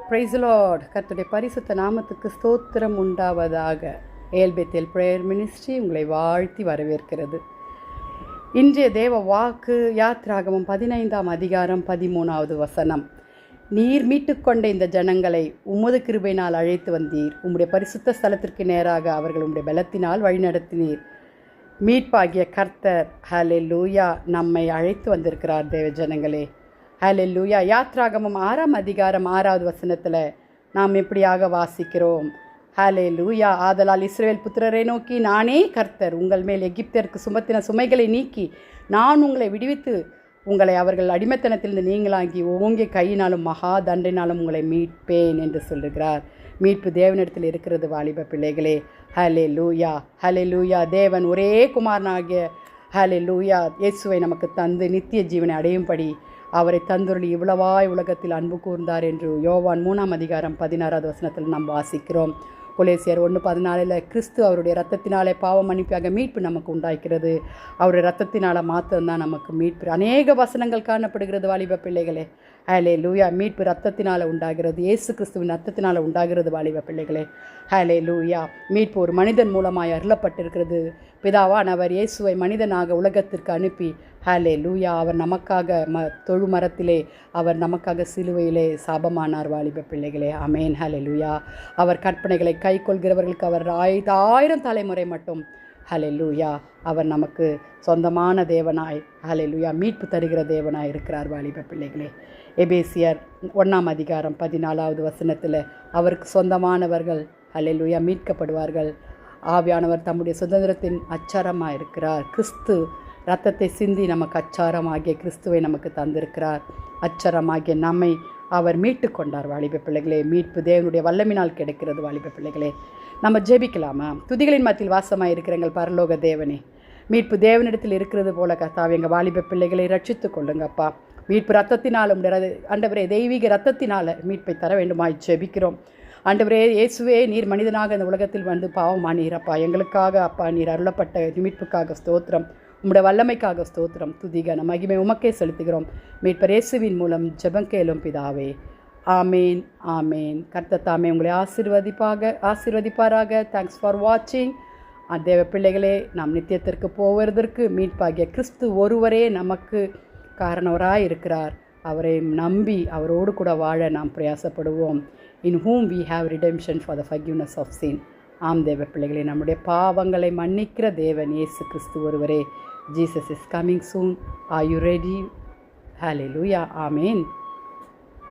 Price Lord. கர்த்தருடைய பரிசுத்த நாமத்துக்கு ஸ்தோத்திரம் உண்டாவதாக. ஏல்பேத்தேல் பிரேயர் மினிஸ்ட்ரி உங்களை வாழ்த்தி வரவேற்கிறது. இன்றைய தேவ வாக்கு யாத்ராகமம் 15ஆம் அதிகாரம் 13வது வசனம். நீர் மீட்டுக்கொண்ட இந்த ஜனங்களை உமது கிருபையினால் அழைத்து வந்தீர். உம்முடைய பரிசுத்த ஸ்தலத்திற்கு நேராக அவர்கள் உம்முடைய பலத்தினால் வழிநடத்தினீர். மீட்பாகிய கர்த்தர் ஹல்லேலூயா நம்மை அழைத்து வந்திருக்கிறார். தேவ ஜனங்களே, ஹல்லேலூயா. யாத்ராகமம் 6ஆம் அதிகாரம் 6வது வசனத்தில் நாம் எப்படியாக வாசிக்கிறோம்? ஹல்லேலூயா. ஆதலால் இஸ்ரவேல் புத்திரரை நோக்கி, நானே கர்த்தர், உங்கள் மேல் எகிப்தியருக்கு சுமத்தின சுமைகளை நீக்கி நான் உங்களை விடுவித்து உங்களை அவர்கள் அடிமைத்தனத்திலிருந்து நீங்களாகி ஓங்கிய கையினாலும் மகா தண்டையினாலும் உங்களை மீட்பேன் என்று சொல்லுகிறார். மீட்பு தேவனிடத்தில் இருக்கிறது வாலிப பிள்ளைகளே. ஹல்லேலூயா, ஹல்லேலூயா. தேவன் ஒரே குமாரனாகிய ஹல்லேலூயா இயேசுவை நமக்கு தந்து நித்திய ஜீவனை அடையும்படி அவரை தந்துருளி இவ்வளவாய் உலகத்தில் அன்பு கூர்ந்தார் என்று யோவான் 3ஆம் அதிகாரம் 16வது வசனத்தில் நாம் வாசிக்கிறோம். கொலேசியர் 1:14 கிறிஸ்து அவருடைய இரத்தத்தினாலே பாவ மன்னிப்பாக மீட்பு நமக்கு உண்டாக்கிறது. அவருடைய இரத்தத்தினால மாத்திரம்தான் நமக்கு மீட்பு. அநேக வசனங்கள் காணப்படுகிறது வாலிப பிள்ளைகளே. ஹல்லேலூயா. மீட்பு இரத்தத்தினால் உண்டாகிறது. இயேசு கிறிஸ்துவின் இரத்தத்தினால் உண்டாகிறது வாலிப பிள்ளைகளே. ஹல்லேலூயா. மீட்பு ஒரு மனிதன் மூலமாய் அருளப்பட்டிருக்கிறது. பிதாவானவர் இயேசுவை மனிதனாக உலகத்திற்கு அனுப்பி ஹல்லேலூயா அவர் நமக்காக தொழுமரத்திலே அவர் நமக்காக சிலுவையிலே சாபமானார் வாலிப பிள்ளைகளே. ஆமென். ஹல்லேலூயா. அவர் கற்பனைகளை கை கொள்கிறவர்களுக்கு அவர் 1000 தலைமுறை மட்டும் ஹல்லேலூயா அவர் நமக்கு சொந்தமான தேவனாய் ஹல்லேலூயா மீட்பு தருகிற தேவனாய் இருக்கிறார் வாலிப பிள்ளைகளே. எபேசியர் 1ஆம் அதிகாரம் 14வது வசனத்தில் அவருக்கு சொந்தமானவர்கள் ஹல்லேலூயா மீட்கப்படுவார்கள். ஆவியானவர் தம்முடைய சுதந்திரத்தின் அச்சாரமாக இருக்கிறார். கிறிஸ்து இரத்தத்தை சிந்தி நமக்கு அச்சாரமாகிய கிறிஸ்துவை நமக்கு தந்திருக்கிறார். அச்சாரமாகிய நம்மை அவர் மீட்டு கொண்டார் வாலிப பிள்ளைகளே. மீட்பு தேவனுடைய வல்லமினால் கிடைக்கிறது வாலிப பிள்ளைகளே. நம்ம ஜெபிக்கலாமா? துதிகளின் மத்தியில் வாசமாக இருக்கிற எங்கள் பரலோக தேவனே, மீட்பு தேவனிடத்தில் இருக்கிறது போல கர்த்தாவே எங்கள் வாலிப பிள்ளைகளை ரட்சித்து கொள்ளுங்கப்பா. மீட்பு ரத்தத்தினாலும் ஆண்டவரே தெய்வீக ரத்தத்தினால் மீட்பை தர வேண்டுமாய் ஜெபிக்கிறோம். ஆண்டவரே இயேசுவே, நீர் மனிதனாக இந்த உலகத்தில் வந்து பாவமானீரப்பா. எங்களுக்காக அப்பா நீர் அருளப்பட்ட மீட்புக்காக ஸ்தோத்திரம். உம்முடைய வல்லமைக்காக ஸ்தோத்திரம். துதிகன மகிமை உமக்கே செலுத்துகிறோம். மீட்பர் இயேசுவின் மூலம் ஜெபம் கேளும் பிதாவே. ஆமேன், ஆமேன். கர்த்தர் தாமே உங்களை ஆசீர்வதிப்பாராக. தேங்க்ஸ் ஃபார் வாட்சிங். தேவ பிள்ளைகளே, நாம் நித்தியத்திற்கு போவதற்கு மீட்பாகிய கிறிஸ்து ஒருவரே நமக்கு காரணவராய் இருக்கிறார். அவரை நம்பி அவரோடு கூட வாழ நாம் பிரயாசப்படுவோம். இன் whom we have redemption for the forgiveness of sin. ஆம் தேவ பிள்ளைகளே, நம்முடைய பாவங்களை மன்னிக்கிற தேவன் இயேசு கிறிஸ்து ஒருவரே. Jesus is coming soon. Are you ready? Hallelujah. Amen.